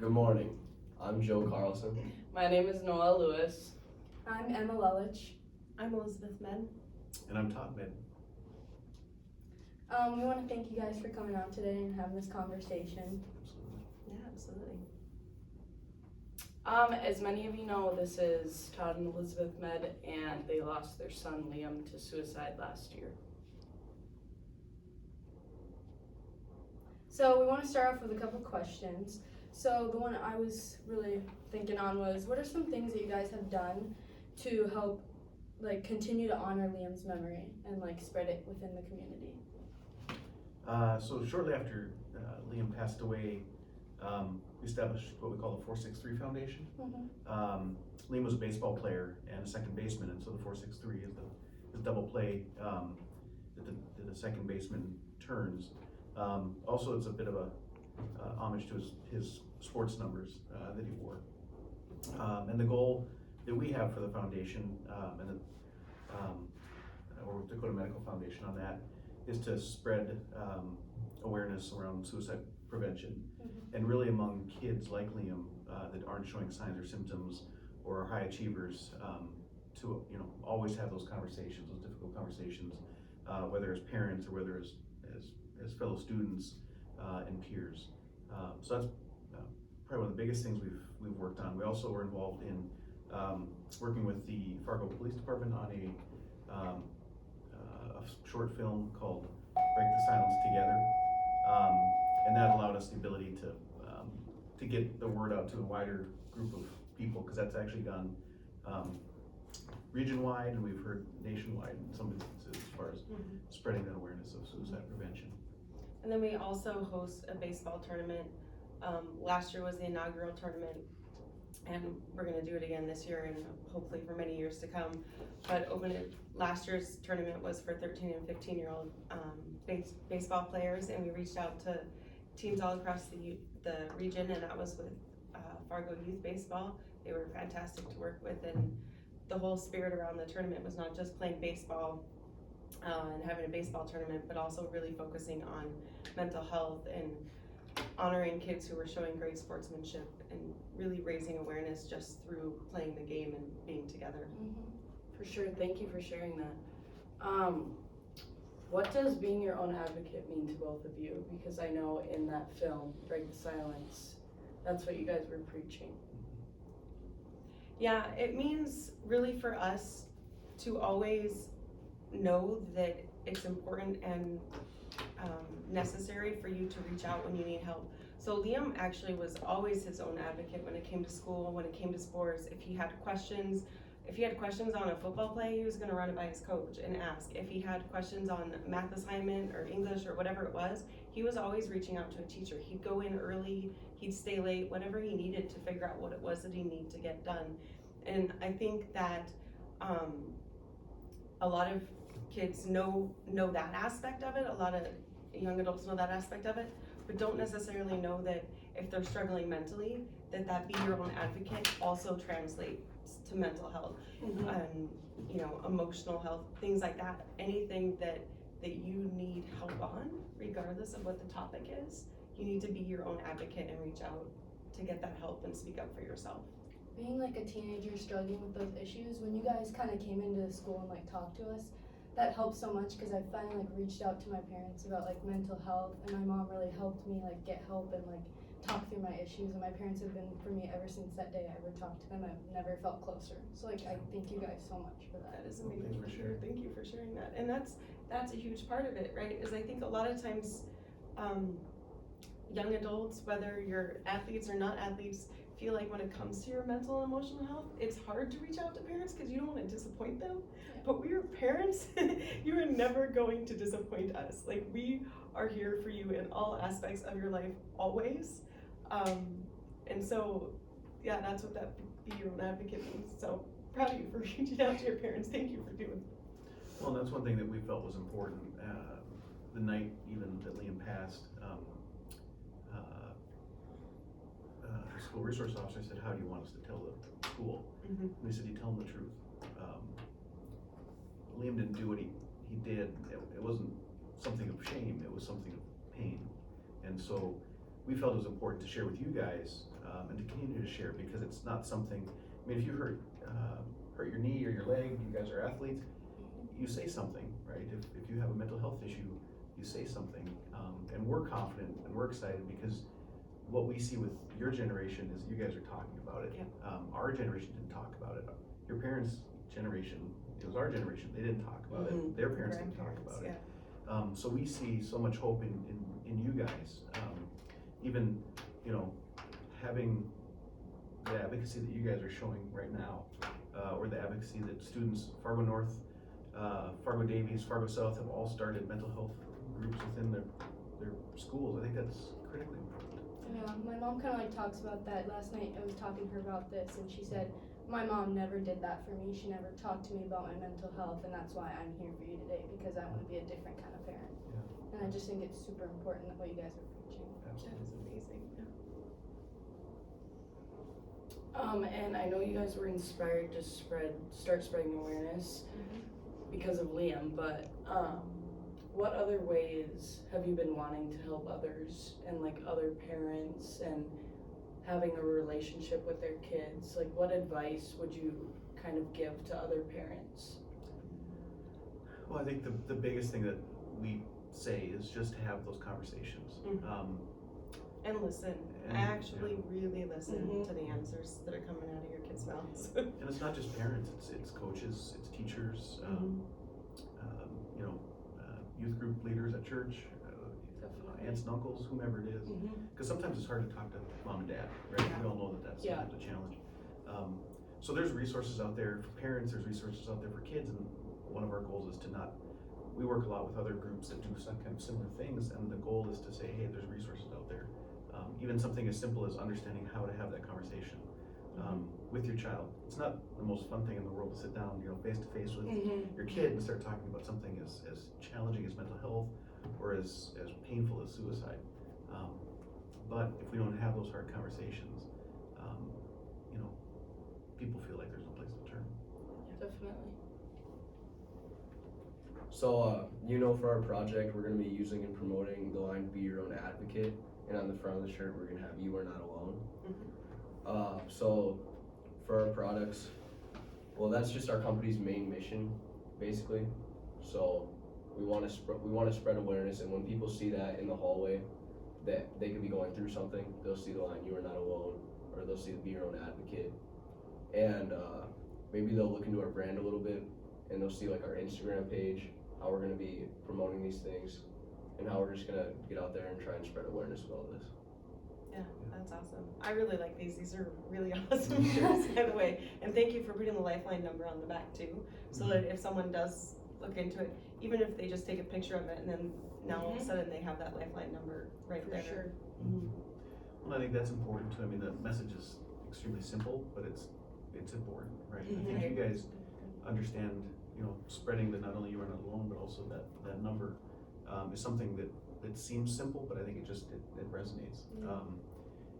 Good morning. I'm Joe Carlson. My name is Noelle Lewis. I'm Emma Lelich. I'm Elizabeth Med. And I'm Todd Med. We want to thank you guys for coming out today and having this conversation. Absolutely. Yeah, absolutely. As many of you know, this is Todd and Elizabeth Med, and they lost their son Liam to suicide last year. So we want to start off with a couple questions. So the one I was really thinking on was, what are some things that you guys have done to help continue to honor Liam's memory and spread it within the community? So shortly after Liam passed away, we established what we call the 463 Foundation. Liam was a baseball player and a second baseman, and so the 463 is the double play that the second baseman turns. Also, it's a bit of a homage to his sports numbers that he wore. And the goal that we have for the foundation or Dakota Medical Foundation on that is to spread awareness around suicide prevention, and really among kids like Liam that aren't showing signs or symptoms or are high achievers, to always have those conversations, those difficult conversations, whether as parents or whether as fellow students and peers. So that's probably one of the biggest things we've worked on. We also were involved in working with the Fargo Police Department on a short film called Break the Silence Together, and that allowed us the ability to get the word out to a wider group of people, because that's actually gone region-wide, and we've heard nationwide in some instances as far as spreading that awareness of suicide prevention. And then we also host a baseball tournament. Last year was the inaugural tournament, and we're going to do it again this year and hopefully for many years to come. But last year's tournament was for 13 and 15-year-old baseball players, and we reached out to teams all across the region, and that was with Fargo Youth Baseball. They were fantastic to work with, and the whole spirit around the tournament was not just playing baseball and having a baseball tournament, but also really focusing on mental health and honoring kids who were showing great sportsmanship and really raising awareness just through playing the game and being together. For sure, thank you for sharing that. What does being your own advocate mean to both of you? Because I know in that film, Break the Silence, that's what you guys were preaching. Yeah, it means really for us to always know that it's important and necessary for you to reach out when you need help. So Liam actually was always his own advocate when it came to school, when it came to sports. If he had questions on a football play, he was going to run it by his coach and ask. If he had questions on math assignment or English or whatever it was, he was always reaching out to a teacher. He'd go in early, he'd stay late, whatever he needed to figure out what it was that he needed to get done. And I think that a lot of kids know that aspect of it. A lot of young adults know that aspect of it, but don't necessarily know that if they're struggling mentally, that be your own advocate also translates to mental health and emotional health, things like that. Anything that you need help on, regardless of what the topic is, you need to be your own advocate and reach out to get that help and speak up for yourself. Being a teenager struggling with those issues, when you guys kind of came into school and talked to us, that helped so much, because I finally reached out to my parents about mental health, and my mom really helped me get help and talk through my issues, and my parents have been for me ever since that day I ever talked to them. I've never felt closer. So I thank you guys so much for that. That is amazing. For sure. Thank you for sharing that. And that's a huge part of it, right? Is I think a lot of times young adults, whether you're athletes or not athletes, feel like when it comes to your mental and emotional health, it's hard to reach out to parents because you don't want to disappoint them. Yeah. But we are parents. You are never going to disappoint us. We are here for you in all aspects of your life, always. And so, yeah, that's what that be your own advocate means. So proud of you for reaching out to your parents. Thank you for doing that. Well, that's one thing that we felt was important. The night even that Liam passed, the school resource officer said, "How do you want us to tell the school?" And we said, "You tell them the truth." Liam didn't do what he did. It wasn't something of shame. It was something of pain. And so we felt it was important to share with you guys and to continue to share, because it's not something, I mean, if you hurt your knee or your leg, you guys are athletes, you say something, right? If you have a mental health issue, you say something, and we're confident and we're excited because what we see with your generation is you guys are talking about it. Our generation didn't talk about it. Your parents' generation, it was our generation, they didn't talk about it. Their parents didn't talk about it. So we see so much hope in you guys. Even, you know, having the advocacy that you guys are showing right now, or the advocacy that students, Fargo North, Fargo Davies, Fargo South have all started mental health groups within their schools. I think that's critically important. Yeah, my mom kind of like talks about that. Last night I was talking to her about this, and she said, my mom never did that for me. She never talked to me about my mental health, and that's why I'm here for you today, because I want to be a different kind of parent. And I just think it's super important that what you guys are preaching. That is amazing. And I know you guys were inspired to start spreading awareness because of Liam, but what other ways have you been wanting to help others and like other parents and having a relationship with their kids? Like, what advice would you kind of give to other parents? Well, I think the biggest thing that we say is just to have those conversations. And listen. I actually really listen to the answers that are coming out of your kids' mouths. And it's not just parents, it's coaches, it's teachers, you know, youth group leaders at church, aunts and uncles, whomever it is. Because sometimes it's hard to talk to mom and dad, right? We all know that that's sometimes a challenge. So there's resources out there for parents, there's resources out there for kids, and one of our goals is to not, we work a lot with other groups that do some kind of similar things, and the goal is to say, hey, there's resources out there. Even something as simple as understanding how to have that conversation with your child. It's not the most fun thing in the world to sit down, you know, face to face with your kid and start talking about something as challenging as mental health or as painful as suicide. But if we don't have those hard conversations, you know, people feel like there's no place to turn. Definitely. So, you know, for our project, we're going to be using and promoting the line "Be Your Own Advocate," and on the front of the shirt, we're going to have "You Are Not Alone." So, for our products, well, that's just our company's main mission, basically. So, we want to spread awareness, and when people see that in the hallway, that they could be going through something, they'll see the line "You Are Not Alone," or they'll see the "Be Your Own Advocate," and maybe they'll look into our brand a little bit, and they'll see like our Instagram page, how we're going to be promoting these things, and how we're just going to get out there and try and spread awareness with all this. Yeah, that's awesome. I really like these. These are really awesome shirts, by the way. And thank you for putting the Lifeline number on the back too, so that if someone does look into it, even if they just take a picture of it and then now all of a sudden they have that Lifeline number right there. For sure. Well, I think that's important too. I mean, the message is extremely simple, but it's important, right? I think you guys understand, you know, spreading the not only "You Are Not Alone," but also that number is something that seems simple, but I think it resonates.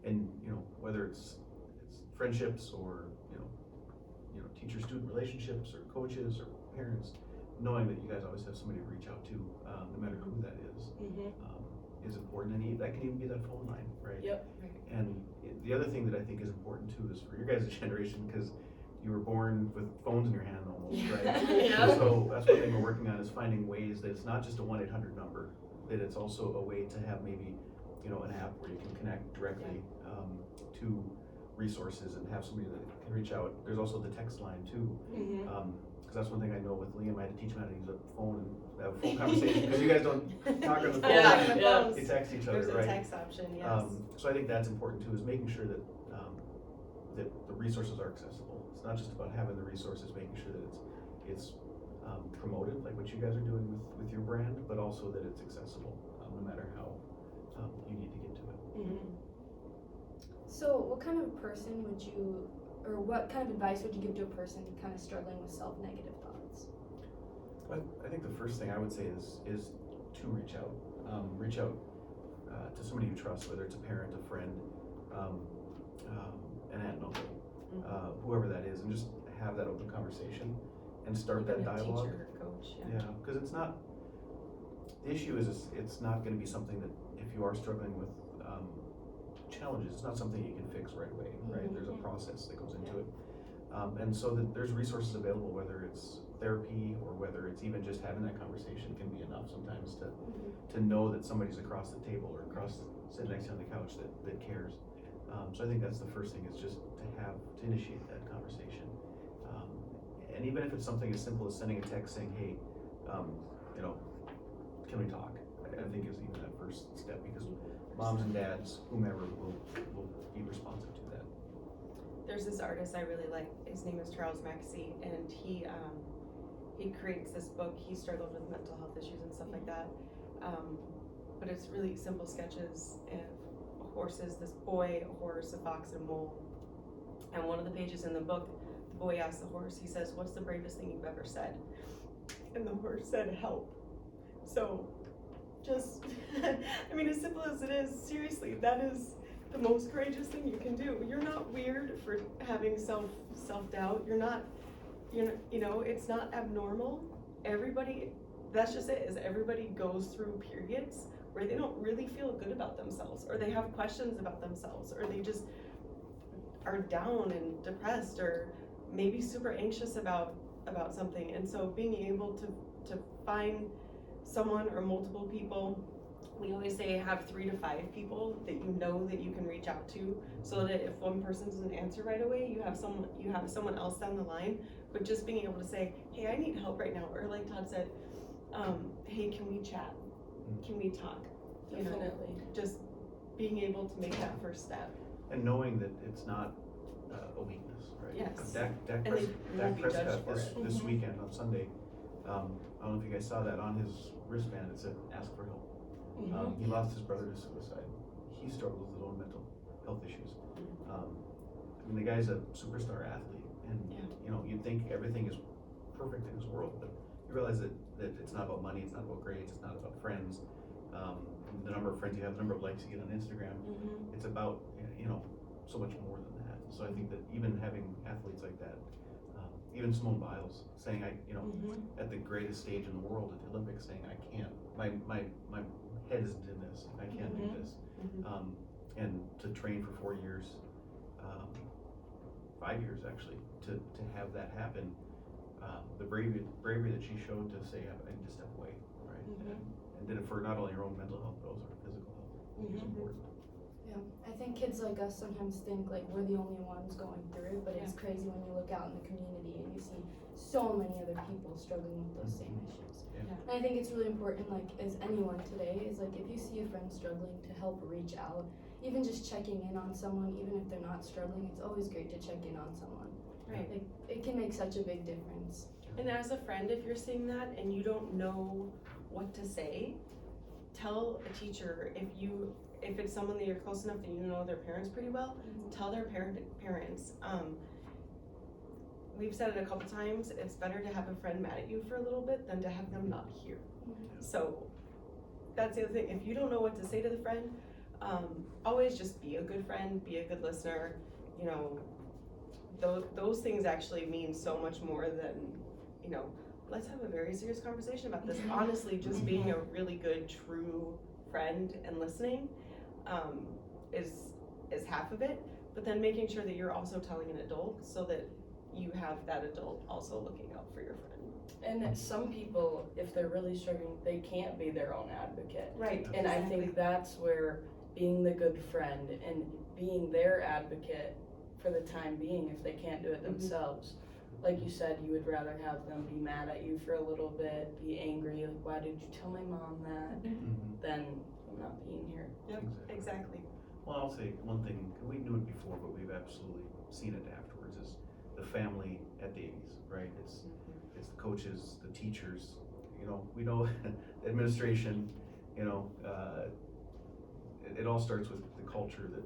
And you know, whether it's friendships or you know teacher-student relationships or coaches or parents, knowing that you guys always have somebody to reach out to, no matter who that is important. And that can even be that phone line, right? And the other thing that I think is important too is for your guys' generation, because you were born with phones in your hand almost, right? So that's one thing we're working on, is finding ways that it's not just a 1-800 number, that it's also a way to have maybe, you know, an app where you can connect directly to resources and have somebody that can reach out. There's also the text line too, because that's one thing I know with Liam. I had to teach him how to use a phone and have a phone conversation, because you guys don't talk on the phone. You text each other, There's right? a text option, yes. So I think that's important too, is making sure that that the resources are accessible. It's not just about having the resources, making sure that it's promoted, like what you guys are doing with your brand, but also that it's accessible, no matter how you need to get to it. So what kind of person would you, or what kind of advice would you give to a person kind of struggling with self-negative thoughts? I think the first thing I would say is to reach out. Reach out to somebody you trust, whether it's a parent, a friend, an aunt and uncle, whoever that is, and just have that open conversation and start that dialogue. Teacher or coach, because it's not, the issue is it's not going to be something that, if you are struggling with challenges. It's not something you can fix right away, right? Mhm. There's a process that goes into it. And so that there's resources available, whether it's therapy or whether it's even just having that conversation can be enough sometimes to know that somebody's across the table or sitting next to you on the couch that cares. So I think that's the first thing, is just to initiate that conversation. And even if it's something as simple as sending a text saying, hey, you know, can we talk? I think is even that first step, because moms and dads, whomever, will be responsive to that. There's this artist I really like, his name is Charles Maxey, and he creates this book. He struggled with mental health issues and stuff like that, but it's really simple sketches of horses, this boy, a horse, a fox, and a mole. And one of the pages in the book, the boy asks the horse, he says, what's the bravest thing you've ever said? And the horse said, help. So just, I mean, as simple as it is, seriously, that is the most courageous thing you can do. You're not weird for having self-doubt. You're not, you know, it's not abnormal. Everybody, that's just it, is everybody goes through periods where they don't really feel good about themselves, or they have questions about themselves, or they just are down and depressed, or maybe super anxious about something. And so being able to find someone or multiple people, we always say have 3 to 5 people that you know that you can reach out to, so that if one person doesn't answer right away, you have someone else down the line. But just being able to say, hey, I need help right now, or like Todd said, hey, can we chat? Can we talk? You know, Definitely. just being able to make that first step. And knowing that it's not a weakness, right? Yes. Dak And they won't be Prescott judged for it. this Mhm. weekend on Sunday, I don't know if you guys saw that, on his wristband it said, ask for help. Mhm. He lost his brother to suicide. He struggled with his own mental health issues. I mean, the guy's a superstar athlete, and Yeah. you know, you'd think everything is perfect in his world, but you realize that it's not about money, it's not about grades, it's not about friends, the number of friends you have, the number of likes you get on Instagram. Mm-hmm. It's about, you know, so much more than that. So I think that even having athletes like that, even Simone Biles saying, at the greatest stage in the world at the Olympics, saying, I can't, my head isn't in this, I can't do this. And to train for 4 years, 5 years actually, to have that happen, the bravery that she showed to say, I need to step away, right? And did it for not only her own mental health, but also her physical health, which is important. Yeah, I think kids like us sometimes think like we're the only ones going through it, but it's crazy when you look out in the community and you see so many other people struggling with those same issues. Yeah. And I think it's really important, like as anyone today, is like if you see a friend struggling, to help reach out, even just checking in on someone, even if they're not struggling, it's always great to check in on someone. Right. Like it can make such a big difference. And as a friend, if you're seeing that and you don't know what to say, tell a teacher. If it's someone that you're close enough that you know their parents pretty well, tell their parents. We've said it a couple times, it's better to have a friend mad at you for a little bit than to have them not here. So that's the other thing. If you don't know what to say to the friend, always just be a good friend, be a good listener. You know, those things actually mean so much more than, you know, let's have a very serious conversation about this. Honestly, just being a really good, true friend and listening is half of it, but then making sure that you're also telling an adult so that you have that adult also looking out for your friend. And some people, if they're really struggling, they can't be their own advocate. Right. And I think that's where being the good friend and being their advocate for the time being, if they can't do it themselves. Like you said, you would rather have them be mad at you for a little bit, be angry, like, why did you tell my mom that, than I'm not being here. Yep, exactly. Well, I'll say one thing, we knew it before, but we've absolutely seen it afterwards, is the family at Davies, right? It's the coaches, the teachers, you know, we know the administration, you know, it all starts with the culture that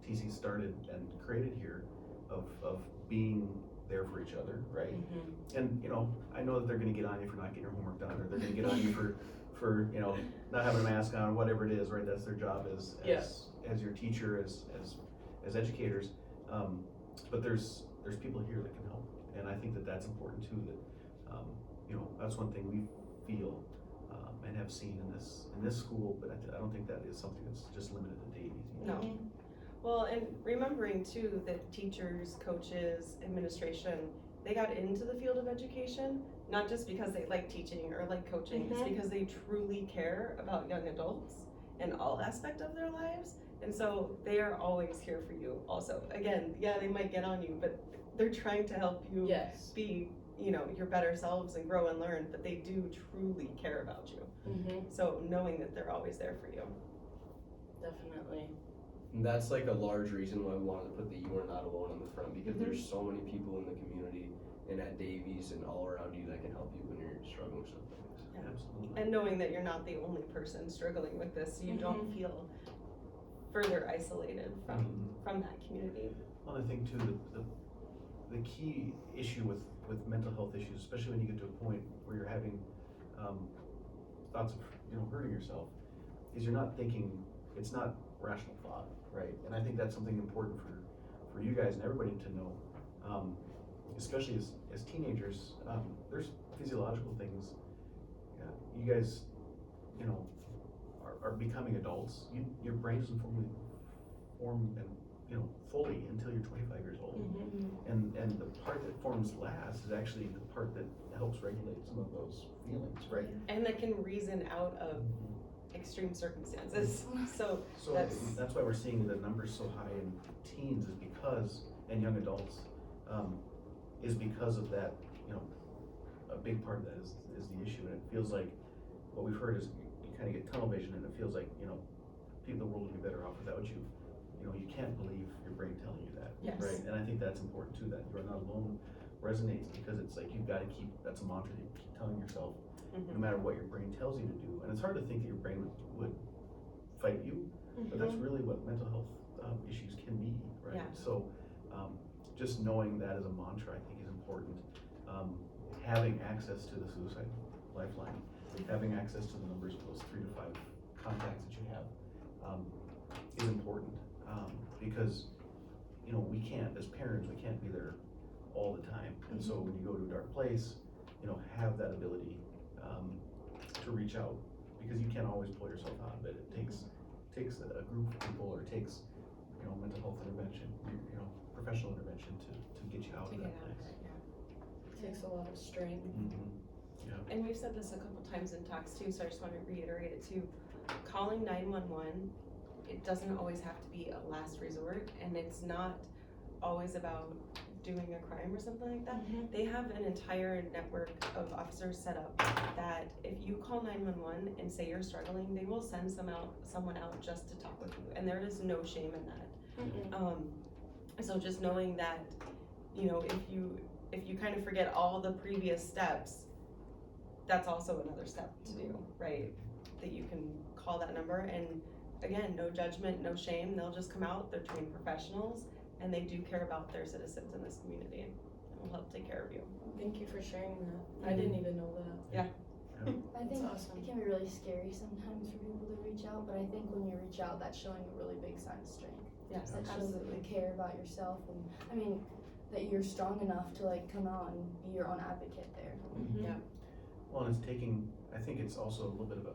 TC started and created here of being there for each other, right? And, you know, I know that they're gonna get on you for not getting your homework done, or they're gonna get on you for you know, not having a mask on, or whatever it is, right? That's their job as your teacher, as educators. But there's people here that can help, and I think that that's important too. That you know, that's one thing we feel and have seen in this school, but I don't think that is something that's just limited to Davies. No. Well, and remembering too that teachers, coaches, administration, they got into the field of education, not just because they like teaching or like coaching, it's because they truly care about young adults and all aspect of their lives. And so they are always here for you also. Again, yeah, they might get on you, but they're trying to help you Yes. be, your better selves and grow and learn, but they do truly care about you. So knowing that they're always there for you. Definitely. And that's like a large reason why we wanted to put the "You Are Not Alone" on the front, because there's so many people in the community and at Davies and all around you that can help you when you're struggling with something. Yeah. Absolutely. And knowing that you're not the only person struggling with this, you don't feel further isolated from that community. Well, I think too, the key issue with mental health issues, especially when you get to a point where you're having thoughts of hurting yourself, is you're not thinking, it's not rational thought, right? And I think that's something important for you guys and everybody to know, especially as teenagers. There's physiological things. You guys, are becoming adults. Your brain doesn't form and fully until you're 25 years old. And the part that forms last is actually the part that helps regulate some of those feelings, right? And that can reason out of extreme circumstances. So that's why we're seeing the numbers so high in teens, is because, and young adults, is because of that. A big part of that is the issue, and it feels like what we've heard is you kind of get tunnel vision, and it feels like the world would be better off without you. You can't believe your brain telling you that, Yes. right? And I think that's important too. That "You Are Not Alone" resonates because it's like you've got to keep. That's a mantra that you keep telling yourself, no matter what your brain tells you to do. And it's hard to think that your brain would fight you, but that's really what mental health issues can be, right? Yeah. So just knowing that as a mantra, I think, is important. Having access to the suicide lifeline, having access to the numbers of those 3 to 5 contacts that you have is important, because we can't, as parents, we can't be there all the time. And so when you go to a dark place, have that ability to reach out, because you can't always pull yourself out of it. It takes a group of people, or it takes mental health intervention, professional intervention to get you out of that place. It takes a lot of strength. And we've said this a couple times in talks too, so I just want to reiterate it too. Calling 911, it doesn't always have to be a last resort, and it's not always about doing a crime or something like that. They have an entire network of officers set up that if you call 911 and say you're struggling, they will send someone out just to talk with you, and there is no shame in that. So just knowing that, if you kind of forget all the previous steps, that's also another step to do, right? That you can call that number, and again, no judgment, no shame. They'll just come out, they're trained professionals, and they do care about their citizens in this community, and will help take care of you. Thank you for sharing that. I didn't even know that. I think That's awesome. it can be really scary sometimes for people to reach out, but I think when you reach out, that's showing a really big sign of strength. Yes, That shows that absolutely. you care about yourself, and that you're strong enough to come out and be your own advocate there. Yeah. Well, and I think it's also a little bit of a,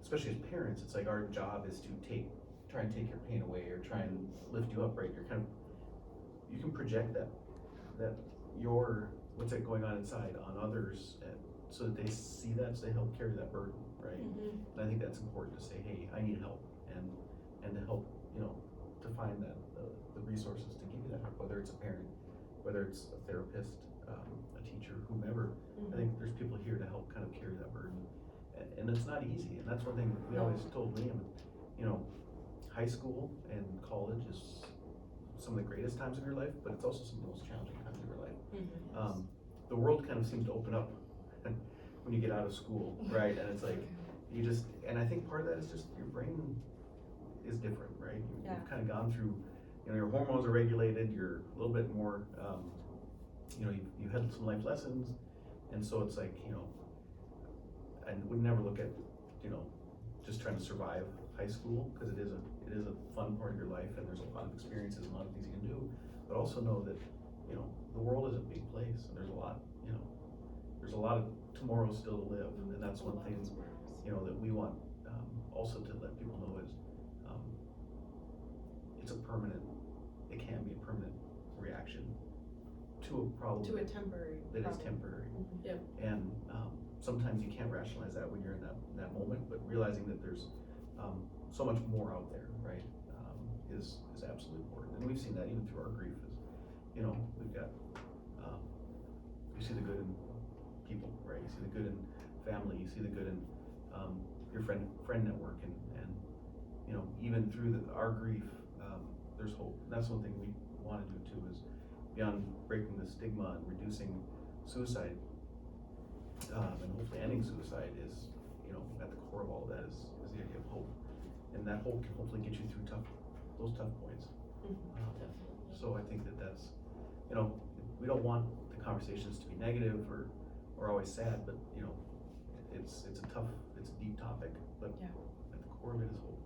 especially as parents, it's like our job is to try and take your pain away, or try and lift you up, right? You can project that what's going on inside on others, so that they see that, so they help carry that burden, right? And I think that's important to say, hey, I need help, and to help, to find the resources to give you that help, whether it's a parent, whether it's a therapist, a teacher, whomever. I think there's people here to help kind of carry that burden, and it's not easy. And that's one thing we always told Liam, high school and college is some of the greatest times of your life, but it's also some of the most challenging times of your life. The world kind of seems to open up when you get out of school, right? And it's like, and I think part of that is just your brain is different, right? You've kind of gone through, your hormones are regulated, you're a little bit more, you've had some life lessons, and so it's like, I would never look at, just trying to survive high school, because it is a fun part of your life, and there's a lot of experiences, a lot of things you can do, but also know that, the world is a big place, and there's a lot there's a lot of tomorrows still to live, and that's one thing, you know, that we want, also to let people know is, it's a permanent, it can be a permanent reaction to a problem. To a temporary That is problem. temporary. Yep. And, sometimes you can't rationalize that when you're in that moment, but realizing that there's, so much more out there, right, is absolutely important. And we've seen that even through our grief is, you know, we've got, you see the good in people, right? You see the good in family, you see the good in, your friend network, and, you know, even through our grief, there's hope. And that's one thing we wanna do too, is beyond breaking the stigma and reducing suicide, and hopefully ending suicide is, you know, at the core of all of that is the idea of hope. And that hope can hopefully get you through those tough points. So I think that's, you know, we don't want the conversations to be negative or always sad, but, you know, it's a deep topic, but Yeah. at the core of it is hope.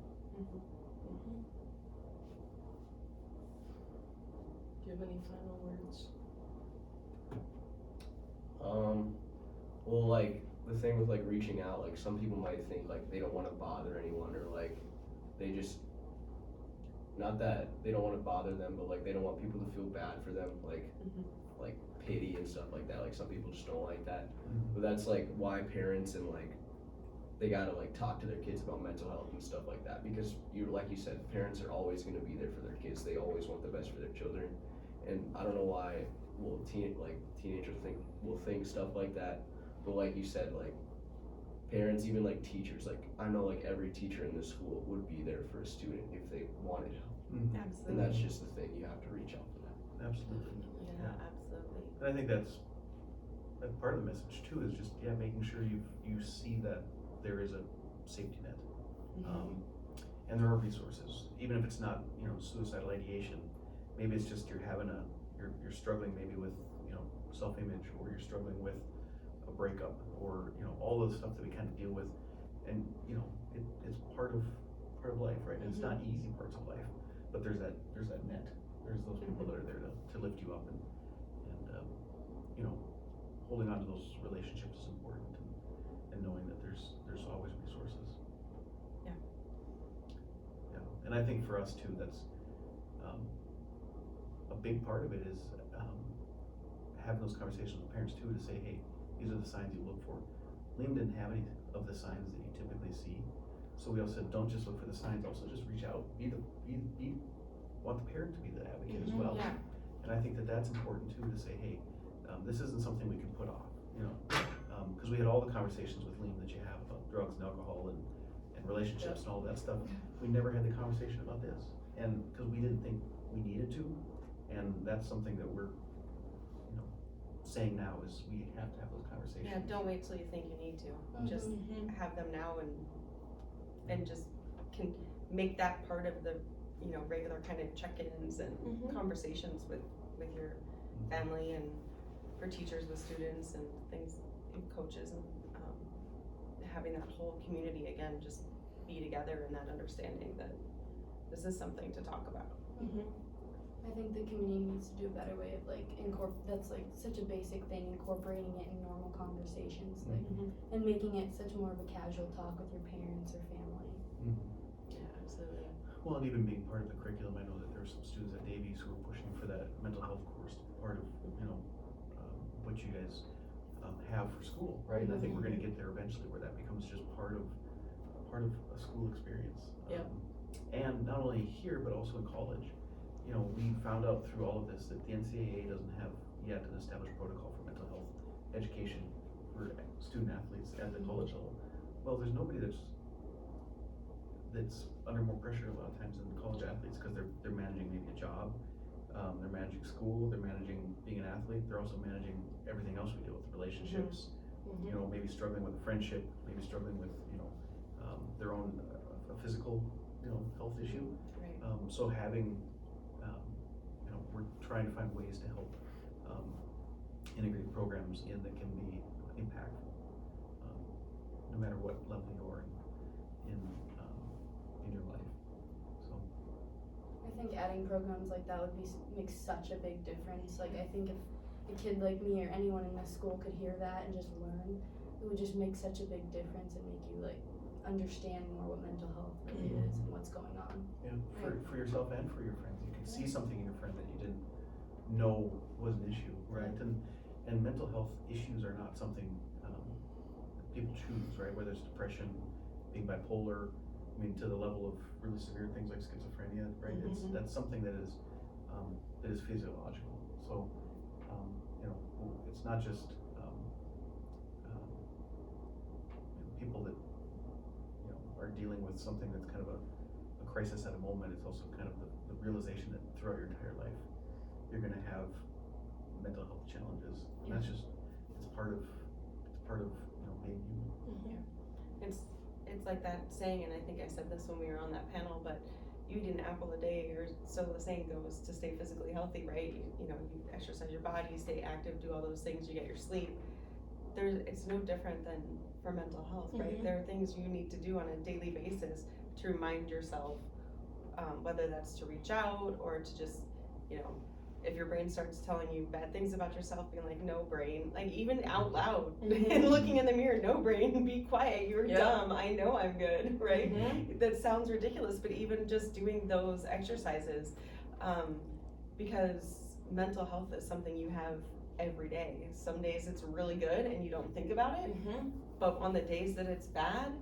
Do you have any final words? Well, like, the thing with like reaching out, like some people might think like they don't wanna bother anyone, or like, they just, not that they don't wanna bother them, but like they don't want people to feel bad for them, like pity and stuff like that, like some people just don't like that. But that's like why parents and like, they gotta like talk to their kids about mental health and stuff like that, because like you said, parents are always gonna be there for their kids, they always want the best for their children. And I don't know why, well, teenagers will think stuff like that, but like you said, like, parents, even like teachers, like, I know like every teacher in this school would be there for a student if they wanted help. Absolutely. And that's just the thing, you have to reach out for that. Absolutely. Yeah, absolutely. And I think that's part of the message too, is just, making sure you see that there is a safety net. And there are resources, even if it's not, you know, suicidal ideation. Maybe it's just you're struggling maybe with, you know, self-image, or you're struggling with a breakup, or, you know, all the stuff that we kind of deal with. And, you know, it's part of life, right? And it's not easy parts of life, but there's that net. There's those people that are there to lift you up, and you know, holding on to those relationships is important, and knowing that there's always resources. Yeah. Yeah, and I think for us too, that's, a big part of it is, having those conversations with parents too, to say, hey, these are the signs you look for. Liam didn't have any of the signs that you typically see, so we also said, don't just look for the signs, also just reach out, want the parent to be the advocate as well. Yeah. And I think that that's important too, to say, hey, this isn't something we can put off, you know, because we had all the conversations with Liam that you have about drugs and alcohol and relationships and all that stuff. We never had the conversation about this, and because we didn't think we needed to, and that's something that we're, you know, saying now is we have to have those conversations. Yeah, don't wait till you think you need to. Just have them now, and just can make that part of the, you know, regular kind of check-ins and conversations with your family, and for teachers with students and things, and coaches, and having that whole community again just be together in that understanding that this is something to talk about. I think the community needs to do a better way of like that's like such a basic thing, incorporating it in normal conversations, like, and making it such more of a casual talk with your parents or family. Yeah, absolutely. Well, and even being part of the curriculum, I know that there's some students at Davies who are pushing for that mental health course, part of, you know, what you guys have for school, right? And I think we're gonna get there eventually, where that becomes just part of a school experience. Yeah. And not only here, but also in college. You know, we found out through all of this that the NCAA doesn't have yet an established protocol for mental health education for student athletes at the college level. Well, there's nobody that's under more pressure a lot of times than college athletes, because they're managing maybe a job, they're managing school, they're managing being an athlete, they're also managing everything else we deal with, relationships, you know, maybe struggling with a friendship, maybe struggling with, you know, their own physical, you know, health issue. Right. So having, you know, we're trying to find ways to help integrate programs in that can be impactful, no matter what level you're in your life. So I think adding programs like that would make such a big difference. Like, I think if a kid like me or anyone in this school could hear that and just learn, it would just make such a big difference and make you like understand more what mental health really is and what's going on. Yeah, for yourself and for your friends. You can see something in your friend that you didn't know was an issue, right? And mental health issues are not something that people choose, right? Whether it's depression, being bipolar, I mean, to the level of really severe things like schizophrenia, right? That's something that is physiological. So, it's not just people that are dealing with something that's kind of a crisis at a moment. It's also kind of the realization that throughout your entire life you're going to have mental health challenges, and that's just it's part of being human. It's like that saying, and I think I said this when we were on that panel, but you eat an apple a day, or so the saying goes, to stay physically healthy, right? You exercise your body, stay active, do all those things, you get your sleep. It's no different than for mental health, right? There are things you need to do on a daily basis to remind yourself, whether that's to reach out or to just, if your brain starts telling you bad things about yourself, being like, no brain, like even out loud and looking in the mirror, no brain, be quiet, you're dumb, I know I'm good, right? That sounds ridiculous, but even just doing those exercises, because mental health is something you have every day. Some days it's really good and you don't think about it, but on the days that it's bad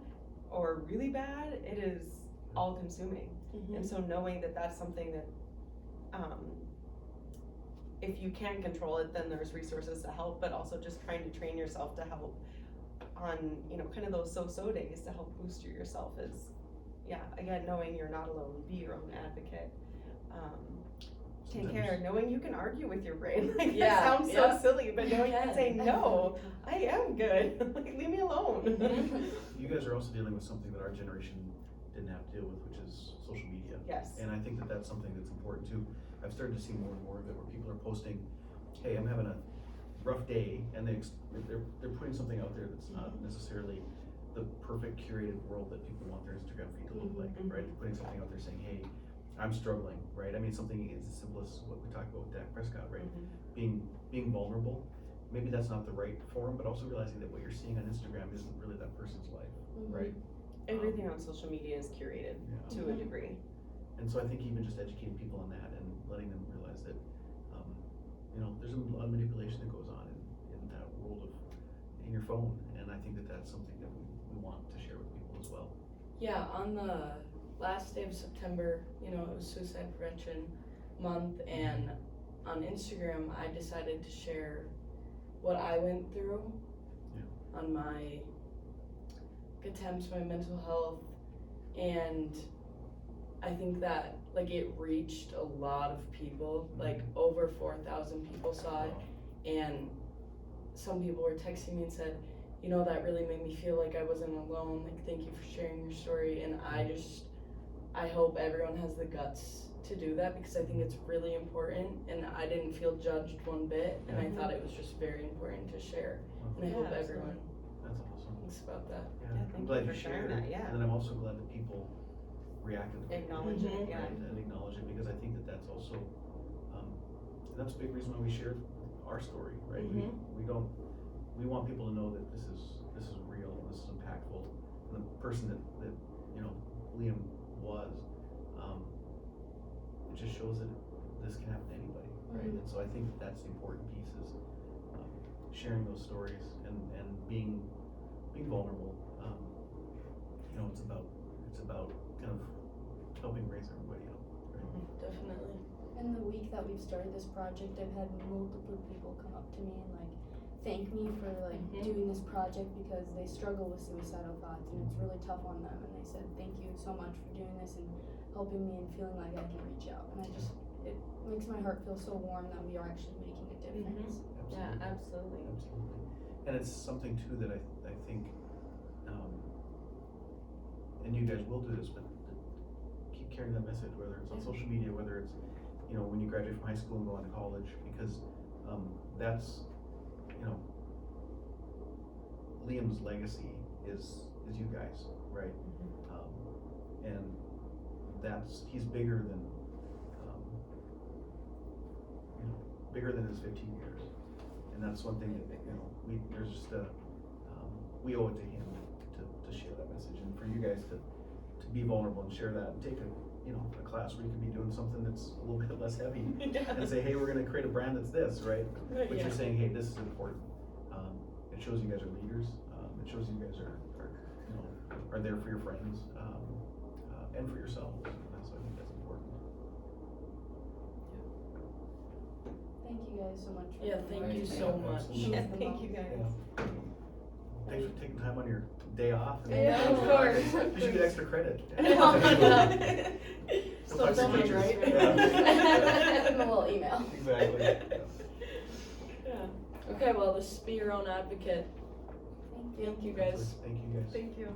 or really bad, it is all consuming. And so knowing that that's something that, if you can't control it, then there's resources to help, but also just trying to train yourself to help on, kind of those so-so days to help boost yourself is, again, knowing you're not alone, be your own advocate. Take care, knowing you can argue with your brain. Like, that sounds so silly, but knowing you can say, no, I am good, like, leave me alone. You guys are also dealing with something that our generation didn't have to deal with, which is social media. Yes. And I think that that's something that's important too. I've started to see more and more of it where people are posting, hey, I'm having a rough day, and they're putting something out there that's not necessarily the perfect curated world that people want their Instagram feed to look like, right? They're putting something out there saying, hey, I'm struggling, right? I mean, something as simple as what we talked about with Dak Prescott, right? Being vulnerable. Maybe that's not the right forum, but also realizing that what you're seeing on Instagram isn't really that person's life, right? Everything on social media is curated to a degree. And so I think even just educating people on that and letting them realize that, there's a lot of manipulation that goes on in that world in your phone. And I think that that's something that we want to share with people as well. Yeah, on the last day of September, it was Suicide Prevention Month, and on Instagram, I decided to share what I went through on my attempts, my mental health, and I think that it reached a lot of people, like over 4,000 people saw it, and some people were texting me and said, that really made me feel like I wasn't alone, like, thank you for sharing your story, and I hope everyone has the guts to do that, because I think it's really important, and I didn't feel judged one bit, and I thought it was just very important to share, and I hope everyone That's awesome. thinks about that. I'm glad you sharing shared that, and then I'm also glad that people reacted, acknowledge it, right, and acknowledge it, because I think that that's also, and that's a big reason why we share our story, right? We want people to know that this is real, and this is impactful, and the person that Liam was, it just shows that this can happen to anybody, right? And so I think that that's the important piece is sharing those stories and being vulnerable. It's about kind of helping raise everybody up, right? Definitely. In the week that we've started this project, I've had multiple people come up to me and thank me for doing this project, because they struggle with suicidal thoughts and it's really tough on them, and they said thank you so much for doing this and helping me and feeling like I can reach out, and it makes my heart feel so warm that we are actually making a difference. Yeah, absolutely. And it's something too that I think, and you guys will do this, but keep carrying that message, whether it's on social media, whether it's, when you graduate from high school and go on to college, because that's, Liam's legacy is you guys, right? And he's bigger than his 15 years. And that's one thing that, you know, there's just we owe it to him to share that message, and for you guys to be vulnerable and share that, and take a class where you can be doing something that's a little bit less heavy, and say, hey, we're gonna create a brand that's this, right? But Yeah. you're saying, hey, this is important. It shows you guys are leaders. It shows you guys are there for your friends, and for yourselves. So I think that's important. Thank you guys so much. Yeah, thank you so much. Absolutely. Yeah, thank you guys. Yeah. Thanks for taking time on your day off. Yeah, of course. You should get extra credit. Still We'll talk to filming, teachers. right? Yeah. Send them a little email. Exactly. Yeah. Okay, well, this is Be Your Own Advocate. Thank you guys. Thank you guys. Thank you.